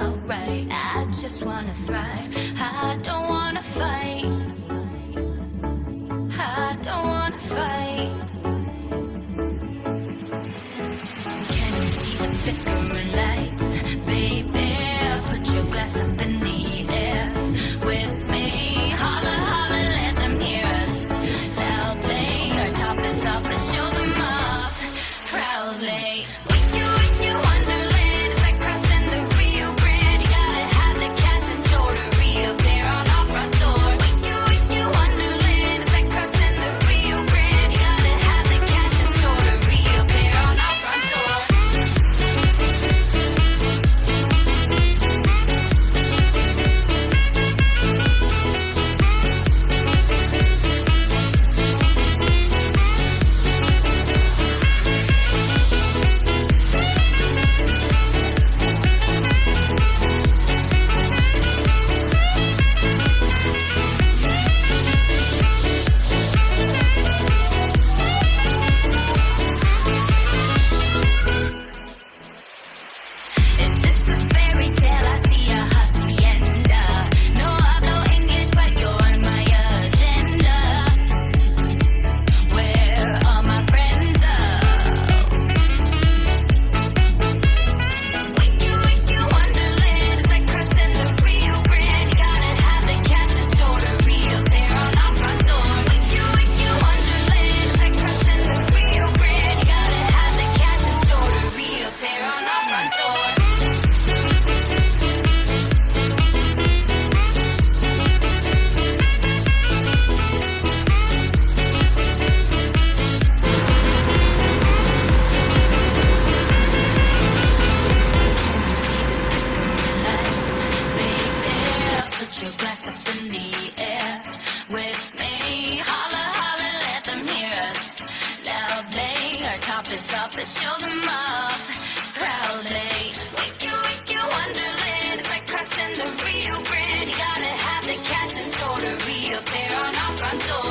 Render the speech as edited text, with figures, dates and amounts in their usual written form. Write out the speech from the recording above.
outright. I just wanna thrive. I don't wanna fight. I don't wanna fight. Can you see the flickering lights? Baby, put your glass up in the air with me. Holler, holler, let them hear us loudly. Our top is off, let's show them off proudly. With you, Wonderland. It's like crossing the Rio Grande. You gotta have the cash in store to reappear on our front door. With you, Wonderland. It's like crossing the Rio Grande. You gotta have the cash in store to reappear on our front door. Is this a fairy tale? I see a hacienda. No hablo English, but you're on my agenda. Where are my friends? With you, Wonderland. It's like crossing the Rio Grande. You gotta have the cash in store to reappear on our front door. With you, Wonderland. It's like crossing the Rio Grande. You gotta have the cash in store to reappear on our front door. Baby, put your glass up in the air with me. Holler, holler, let them hear us loudly. Our top is off, let's show them off proudly. With you, Wonderland. It's like crossing the Rio Grande. You gotta have the cash in store to reappear on our front door.